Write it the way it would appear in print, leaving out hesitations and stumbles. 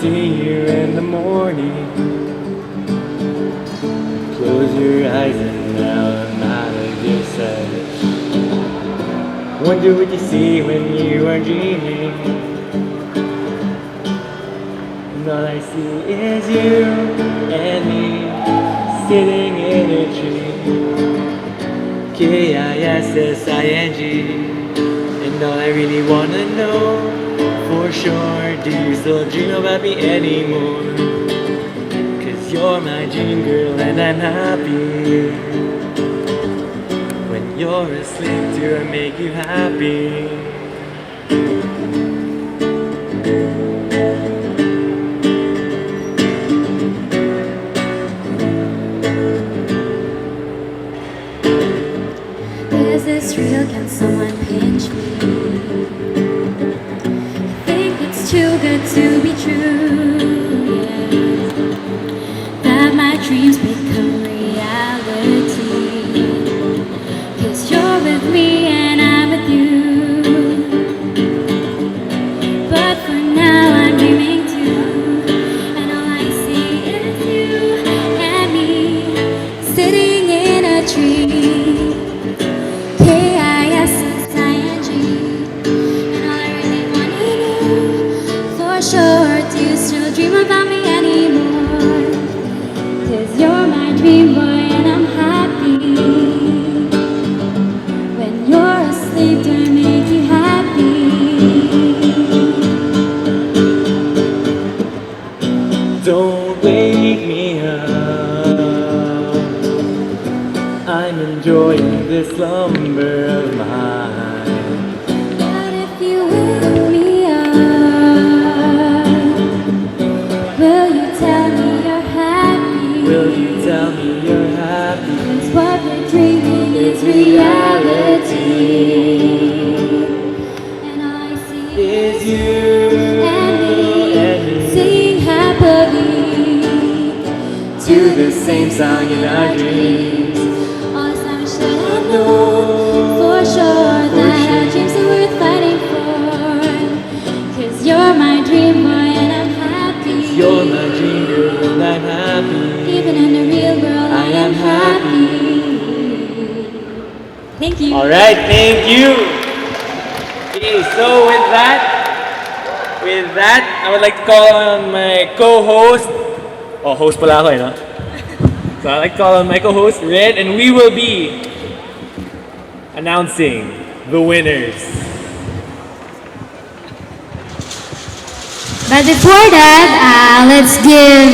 see you in the morning. Close your eyes and now I'm out of your sight. Wonder what you see when you are dreaming. And all I see is you and me sitting in a tree. Kissing. And all I really wanna know for sure, do you still dream about me anymore? Cause you're my dream girl and I'm happy. When you're asleep, do I make you happy? Is this real? Can someone pinch me? I think it's too good to be true, yeah. That my dreams become reality. Cause you're with me and I'm with you. But for now I'm dreaming too. And all I see is you and me sitting in a tree. Sure, do you still dream about me anymore? Cause you're my dream boy and I'm happy. When you're asleep, do I make you happy? Don't wake me up, I'm enjoying this slumber of mine. But if you wake me up, will you tell me you're happy? Will you tell me you're happy? Cause what we're dreaming is reality. And all I see Is you and me and singing happily to the same song in our dreams. all this time should I know for sure that our dreams are worth fighting for. Cause you're my dream boy and I'm happy. You're my dream girl and I'm happy. Even in the real world I am happy. Thank you. Alright, thank you. Okay, so with that, I would like to call on my co-host. Oh, host pala ako, no? So I'd like to call on my co-host, Red, and we will be announcing the winners. But before that, let's give